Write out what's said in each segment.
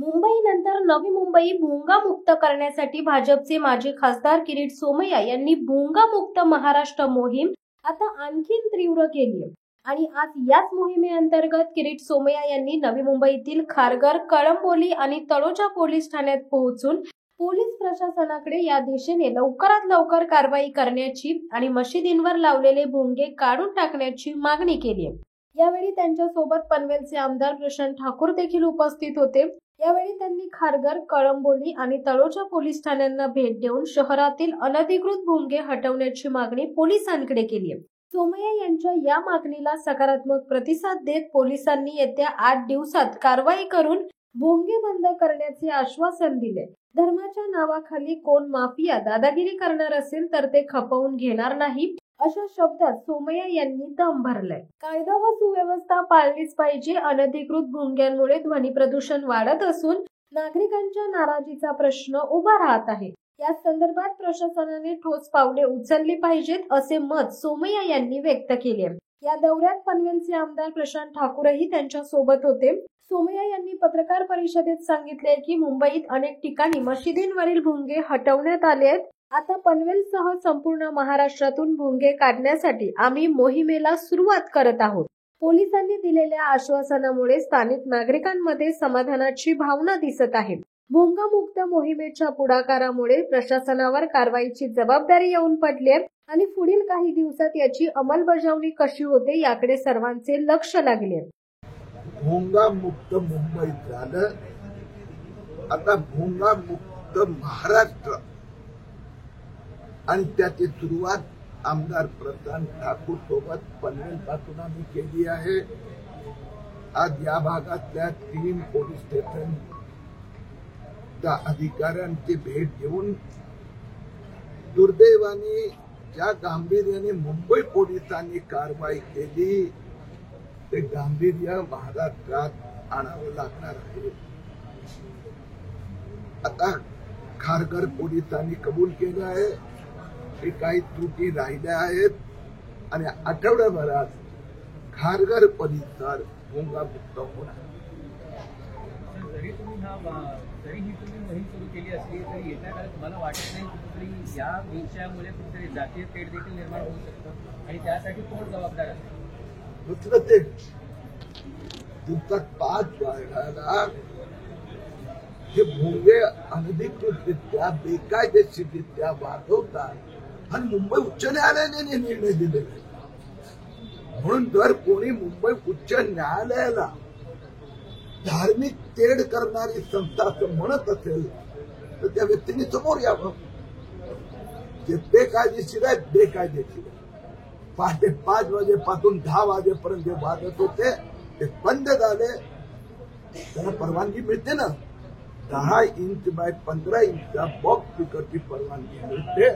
मुंबईनंतर नवी मुंबई भोंगामुक्त करण्यासाठी भाजपचे माजी खासदार किरीट सोमय्या यांनी भोंगामुक्त महाराष्ट्र मोहीम आता आणखीन तीव्र केली आहे। आणि आज याच मोहिमेअंतर्गत किरीट सोमय्या यांनी नवी मुंबईतील खारघर, कळंबोली आणि तळोजा पोलीस ठाण्यात पोहोचून पोलीस प्रशासनाकडे या दिशेने लवकरात लवकर कारवाई करण्याची आणि मशिदींवर लावलेले भोंगे काढून टाकण्याची मागणी केली आहे। यावेळी त्यांच्या सोबत पनवेलचे आमदार प्रशांत ठाकूर देखील उपस्थित होते। यावेळी त्यांनी खारघर, कळंबोली आणि तळोजा पोलीस ठाण्यांना भेट देऊन शहरातील अनधिकृत भोंगे हटवण्याची मागणी पोलिसांकडे केली आहे। सोमय्या यांच्या या मागणीला सकारात्मक प्रतिसाद देत पोलिसांनी येत्या 8 दिवसात कारवाई करून भोंगे बंद करण्याचे आश्वासन दिले। धर्माच्या नावाखाली कोण माफिया दादागिरी करणार असेल तर ते खपवून घेणार नाही, अशा शब्दात सोमय्या यांनी दम भरलाय। कायदा व सुव्यवस्था पाळलीच पाहिजे। अनधिकृत भोंग्यांमुळे ध्वनी प्रदूषण वाढत असून नागरिकांच्या नाराजीचा प्रश्न उभा राहत आहे। या संदर्भात प्रशासनाने ठोस पावले उचलली पाहिजेत, असे मत सोमय्या यांनी व्यक्त केले। या दौऱ्यात पनवेलचे आमदार प्रशांत ठाकूरही त्यांच्या सोबत होते। सोमय्या यांनी पत्रकार परिषदेत सांगितले की मुंबईत अनेक ठिकाणी मशिदींवरील भोंगे हटवण्यात आले आहेत। आता पनवेलसह संपूर्ण महाराष्ट्रातून भोंगे काढण्यासाठी आम्ही मोहिमेला सुरुवात करत आहोत। पोलिसांनी दिलेल्या आश्वासनामुळे स्थानिक नागरिकांमध्ये समाधानाची भावना दिसत आहे। भोंगामुक्त मोहिमेच्या पुढाकारामुळे प्रशासनावर कारवाईची जबाबदारी येऊन पडली आहे आणि पुढील काही दिवसात याची अंमलबजावणी कशी होते याकडे सर्वांचे लक्ष लागले। भोंगामुक्त मुंबईत झालं, आता भोंगामुक्त महाराष्ट्र आणि त्याची सुरुवात आमदार प्रशांत ठाकूर सोबत पनवेल पासून आम्ही केली आहे। आज या भागातल्या 3 पोलीस स्टेशन अधिकाऱ्यांची भेट घेऊन दुर्दैवाने ज्या गांभीर्याने मुंबई पोलिसांनी कारवाई केली ते गांभीर्य महाराष्ट्रात आणावं लागणार आहे। आता खारघर पोलिसांनी कबूल केलं आहे की काही त्रुटी राहिल्या आहेत आणि आठवड्याभरात खारघर परिसर भोंगामुक्त होणार। जरीही तुम्ही मोहीम सुरू केली असली तरी येत्या काळात तुम्हाला वाटत नाही कुठेतरी या विषयामुळे कुठेतरी जातीय तेढ देखील निर्माण होऊ शकतं आणि त्यासाठी कोण जबाबदार असेल? दुसरं ते दिवसात 5 वाजता हे भोंगे अनधिकृतरित्या बेकायदेशीररित्या वाढवतात आणि मुंबई उच्च न्यायालयाने निर्णय दिलेला आहे। म्हणून जर कोणी मुंबई उच्च न्यायालयाला धार्मिक तेढ करणारी संस्था असं म्हणत असेल तर त्या व्यक्तीने समोर यावं। जे बेकायदेशीर आहे बेकायदेशीर आहे। पहाटे 5 वाजेपासून 10 वाजेपर्यंत जे वाजत होते ते बंद झाले। त्यांना परवानगी मिळते ना, 10 इंच बाय 15 इंचच्या बॉक्स स्पीकरची परवानगी मिळते।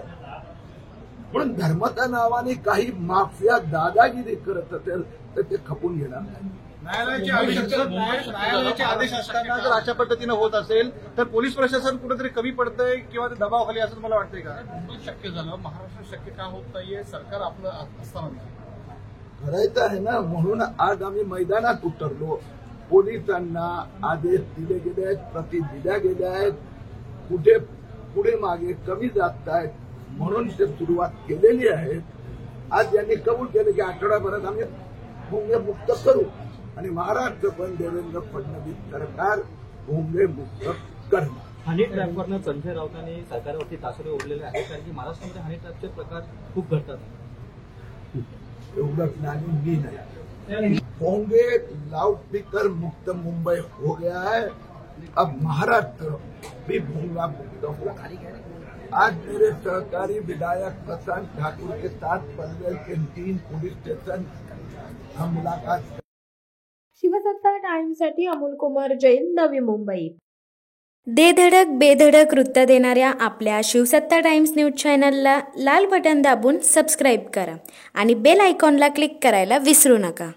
म्हणून धर्माच्या नावाने काही माफिया दादागिरी करत असेल तर ते खपून घेणार नाही। न्यायालयाचे आदेश असताना जर अशा पद्धतीने होत असेल तर पोलीस प्रशासन कुठेतरी कमी पडतंय किंवा ते दबावाखाली असं मला वाटतंय का? मुंबईत शक्य झालं, महाराष्ट्रात शक्य का होत नाहीये? सरकार आपलं असताना करायचं आहे ना, म्हणून आज आम्ही मैदानात उतरलो। पोलिसांना आदेश दिले गेले आहेत, प्रति दिल्या गेल्या आहेत, कुठे पुढे मागे कमी जात आहेत म्हणून ते सुरुवात केलेली आहे। आज यांनी कबूल केलं की आठवड्याभरात आम्ही भोंगे मुक्त करू आणि महाराष्ट्र पण देवेंद्र फडणवीस सरकार भोंगे मुक्त करणार। हनी ट्रॅपवरनं संजय राऊतांनी सरकारवरती तासरे ओढलेले आहेत, कारण की महाराष्ट्रामध्ये हनी ट्रॅपचे प्रकार खूप घडतात। एवढं ज्ञानी मी नहीं। भोंगे लाउडस्पीकर मुक्त मुंबई हो गया है, अब महाराष्ट्र भी भोंगा मुक्त होगा। आज मेरे सहकारी विधायक प्रशांत ठाकुर के साथ पनवेल के 3 पुलिस स्टेशन हम मुलाकात। शिवसत्ता टाइम्ससाठी अमोल कुमार जैन, नवी मुंबई। दे धडक बेधडक वृत्त देणाऱ्या आपल्या शिवसत्ता टाइम्स न्यूज चॅनलला लाल बटन दाबून सबस्क्राईब करा आणि बेल आयकॉनला क्लिक करायला विसरू नका।